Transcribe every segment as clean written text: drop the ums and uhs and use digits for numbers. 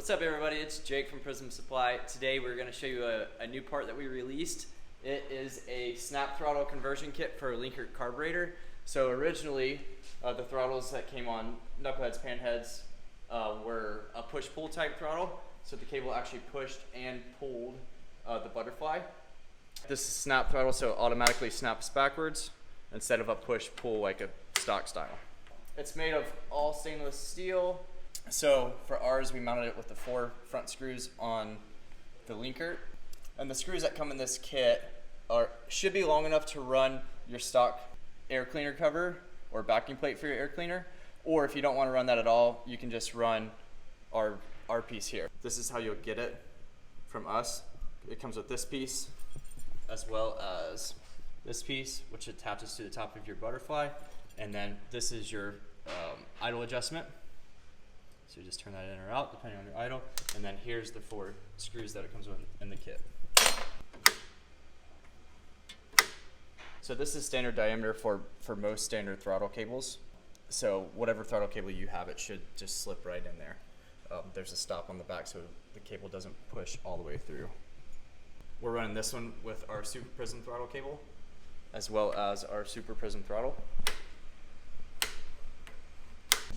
What's up everybody, it's Jake from Prism Supply. Today we're going to show you a new part that we released. It is a snap throttle conversion kit for Linkert Carburetor. So originally the throttles that came on knuckleheads, panheads were a push-pull type throttle. So the cable actually pushed and pulled the butterfly. This is snap throttle, so it automatically snaps backwards instead of a push-pull like a stock style. It's made of all stainless steel. So for ours, we mounted it with the 4 front screws on the Linkert. And the screws that come in this kit should be long enough to run your stock air cleaner cover or backing plate for your air cleaner. Or if you don't want to run that at all, you can just run our piece here. This is how you'll get it from us. It comes with this piece as well as this piece, which attaches to the top of your butterfly. And then this is your idle adjustment. So you just turn that in or out depending on your idle. And then here's the 4 screws that it comes with in the kit. So this is standard diameter for most standard throttle cables. So whatever throttle cable you have, it should just slip right in there. There's a stop on the back so the cable doesn't push all the way through. We're running this one with our Super Prism throttle cable as well as our Super Prism throttle.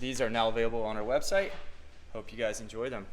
These are now available on our website. Hope you guys enjoy them.